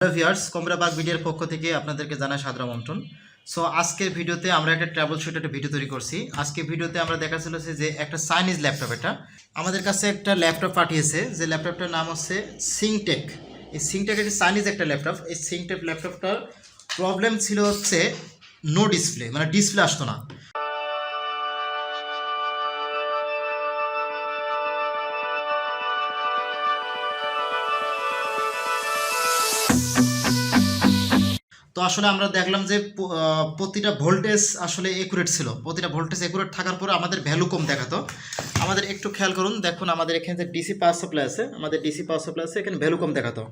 Hello viewers, কমরাবাগ ভিডিওর পক্ষ থেকে আপনাদেরকে জানাই সাদর আমন্ত্রণ। সো আজকের ভিডিওতে আমরা একটা ট্রাভেল শুট একটা ভিডিও তৈরি করছি। আজকে ভিডিওতে আমরা দেখা চলেছে যে একটা চাইনিজ ল্যাপটপ, এটা আমাদের কাছে একটা ল্যাপটপ পাঠিয়েছে, যে ল্যাপটপটার নাম হচ্ছে সিংটেক। এই সিংটেক একটা চাইনিজ একটা ল্যাপটপ। এই সিংটেক ল্যাপটপটার প্রবলেম ছিল হচ্ছে নো ডিসপ্লে, মানে ডিসপ্লে আসতো না। তো আসলে আমরা দেখলাম যে প্রতিটা ভোল্টেজ আসলে একুরেট ছিল, প্রতিটা ভোল্টেজ একুরেট থাকার পরে আমাদের ভ্যালু কম দেখাতো। আমাদের একটু খেয়াল করুন, দেখুন আমাদের এখানে যে ডিসি পাওয়ার সাপ্লাই আছে, আমাদের ডিসি পাওয়ার সাপ্লাই আছে, এখানে ভ্যালু কম দেখাতো।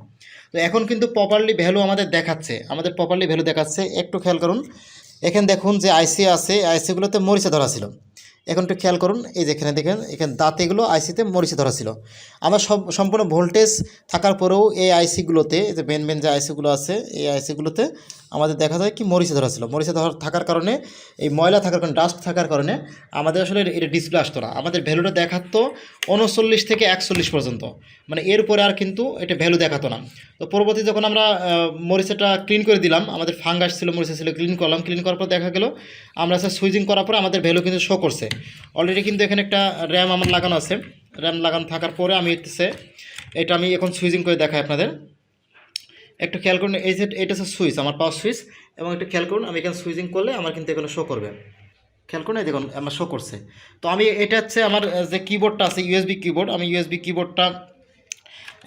তো এখন কিন্তু প্রপারলি ভ্যালু আমাদের দেখাচ্ছে, প্রপারলি ভ্যালু দেখাচ্ছে। একটু খেয়াল করুন, এখানে দেখুন যে আইসি আছে, আইসিগুলোতে মরিচা ধরা ছিল। এখন একটু খেয়াল করুন, এই যে এখানে দেখেন, এখানে দাঁতেগুলো আইসিতে মরিচে ধরা ছিল। আমরা সম্পূর্ণ ভোল্টেজ থাকার পরেও এই আইসিগুলোতে, যে মেন যে আইসিগুলো আছে, এই আইসিগুলোতে আমাদের দেখা যায় কি মরিচে ধরা ছিল। মরিচে ধরা থাকার কারণে, এই ময়লা থাকার কারণে, ডাস্ট থাকার কারণে আমাদের আসলে এটা ডিসপ্লে আসতো না। আমাদের ভ্যালুটা দেখাতো 39 থেকে 41 পর্যন্ত, মানে এরপরে আর কিন্তু এটা ভ্যালু দেখাতো না। তো পরবর্তী যখন আমরা মরিচাটা ক্লিন করে দিলাম, আমাদের ফাঙ্গাস ছিল, মরিচা ছিল, ক্লিন করলাম। ক্লিন করার পর দেখা গেল আমরা সুইচিং করার পর আমাদের ভ্যালু কিন্তু শো করছে অলরেডি। কিন্তু এখানে একটা র্যাম আমার লাগানো আছে, র্যাম লাগানো থাকার পরে এটা আমি এখন সুইচিং করে দেখাই আপনাদের। একটু খেয়াল করুন, এই যে এটা হচ্ছে সুইচ, আমার পাওয়ার সুইচ। এবং একটু খেয়াল করুন, আমি এখানে সুইচিং করলে আমার কিন্তু এখানে শো করবে। খেয়াল করুন, এই দেখুন আমার শো করছে। তো আমি এটা হচ্ছে আমার যে কিবোর্ডটা আছে, ইউএসবি কিবোর্ড, আমি ইউএসবি কিবোর্ডটা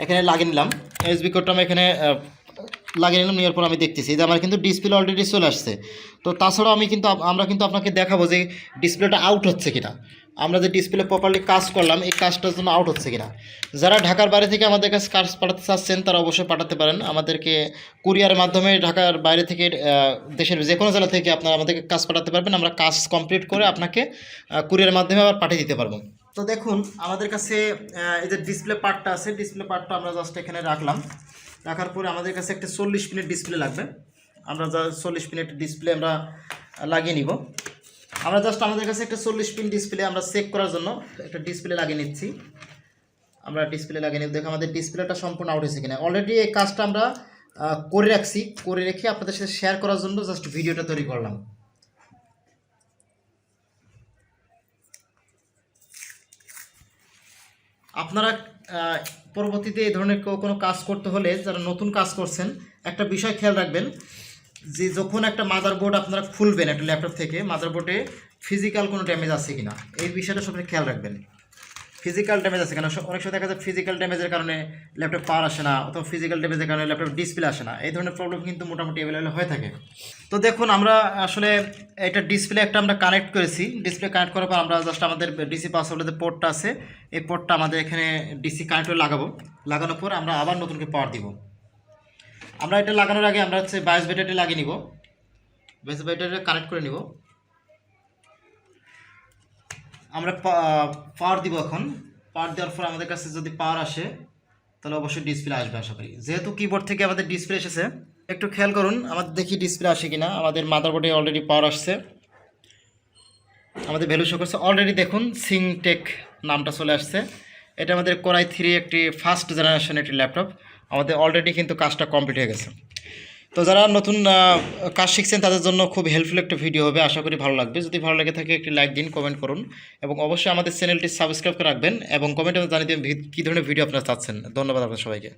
এখানে লাগিয়ে নিলাম। ইউএসবি কোডটা আমি এখানে লাগিয়ে নিলাম। নেওয়ার পর আমি দেখতেছি যে আমার কিন্তু ডিসপ্লে অলরেডি চলে আসছে। তো তাছাড়াও আমরা কিন্তু আপনাকে দেখাবো যে ডিসপ্লেটা আউট হচ্ছে কিনা, আমরা যে ডিসপ্লে প্রপারলি কাজ করলাম এই কাজটার জন্য আউট হচ্ছে কিনা। যারা ঢাকার বাইরে থেকে আমাদের কাছে কাজ পাঠাতে চাচ্ছেন তারা অবশ্যই পাঠাতে পারেন আমাদেরকে কুরিয়ারের মাধ্যমে। ঢাকার বাইরে থেকে দেশের যে কোনো জেলা থেকে আপনারা আমাদেরকে কাজ পাঠাতে পারবেন, আমরা কাজ কমপ্লিট করে আপনাকে কুরিয়ারের মাধ্যমে আবার পাঠিয়ে দিতে পারবো। তো দেখুন আমাদের কাছে এই যে ডিসপ্লে পার্টটা আছে, ডিসপ্লে পার্টটা আমরা জাস্ট এখানে রাখার পরে আমাদের কাছে একটা 40 পিনের ডিসপ্লে লাগবে। আমরা যা 40 পিনের ডিসপ্লে আমরা লাগিয়ে নিব। আমরা জাস্ট আমাদের কাছে একটা 40 পিন ডিসপ্লে আমরা চেক করার জন্য একটা ডিসপ্লে লাগিয়ে নিচ্ছি। আমরা ডিসপ্লে লাগিয়ে নিব, দেখো আমাদের ডিসপ্লেটা সম্পূর্ণ আউট হয়েছে কিনা। অলরেডি এই কাজটা আমরা করে রেখে আপনাদের সাথে শেয়ার করার জন্য জাস্ট ভিডিওটা তৈরি করলাম। আপনারা পরবর্তীতে এই ধরনের কোনো কাজ করতে হলে, যারা নতুন কাজ করছেন, একটা বিষয় খেয়াল রাখবেন যে যখন একটা মাদারবোর্ড আপনারা খুলবেন একটা ল্যাপটপ থেকে, মাদারবোর্ডে ফিজিক্যাল কোনো ড্যামেজ আছে কিনা এই বিষয়টা সবসময় খেয়াল রাখবেন। ফিজিক্যাল ড্যামেজ আছে কিনা, অনেক সময় দেখা যায় ফিজিক্যাল ড্যামেজের কারণে ল্যাপটপ পাওয়ার আসে না, অথবা ফিজিক্যাল ড্যামেজের কারণে ল্যাপটপ ডিসপ্লে আসে না। এই ধরনের প্রবলেম কিন্তু মোটামুটি অ্যাভেলেবল হয়ে থাকে। তো দেখুন আমরা আসলে এটা ডিসপ্লে একটা আমরা কানেক্ট করেছি। ডিসপ্লে কানেক্ট করার পর আমরা জাস্ট আমাদের ডিসি পাওয়ার সাপ্লাই যে পোর্টটা আছে, এই পোর্টটা আমাদের এখানে ডিসি কানেক্টরে লাগাবো। লাগানোর পর আমরা আবার নতুনকে পাওয়ার দিব। আমরা এটা লাগানোর আগে আমরা হচ্ছে 22 ব্যাটারি লাগিয়ে নিব, 22 ব্যাটারি কানেক্ট করে নিব। আমরা পাওয়ার দিব। এখন পাওয়ার দেওয়ার পর আমাদের কাছে যদি পাওয়ার আসে তাহলে অবশ্যই ডিসপ্লে আসবে আশা করি। যেহেতু কিবোর্ড থেকে আমাদের ডিসপ্লে এসেছে, একটু খেয়াল করুন আমাদের দেখি ডিসপ্লে আসে কিনা। আমাদের মাদারবোর্ডে অলরেডি পাওয়ার আসছে, আমাদের ভ্যালু শো করছে অলরেডি। দেখুন সিংটেক নামটা চলে আসছে। এটা আমাদের কোরাই 3 একটি ফার্স্ট জেনারেশন একটি ল্যাপটপ। আমাদের অলরেডি কিন্তু কাজটা কমপ্লিট হয়ে গেছে। তো যারা নতুন কাজ শিখছেন তাদের জন্য খুব হেল্পফুল একটা ভিডিও হবে, আশা করি ভালো লাগবে। যদি ভালো লাগে থাকে একটি লাইক দিন, কমেন্ট করুন, এবং অবশ্যই আমাদের চ্যানেলটি সাবস্ক্রাইব করে রাখবেন, এবং কমেন্টে জানিয়ে দিন কী ধরনের ভিডিও আপনারা চাচ্ছেন। ধন্যবাদ আপনার সবাইকে।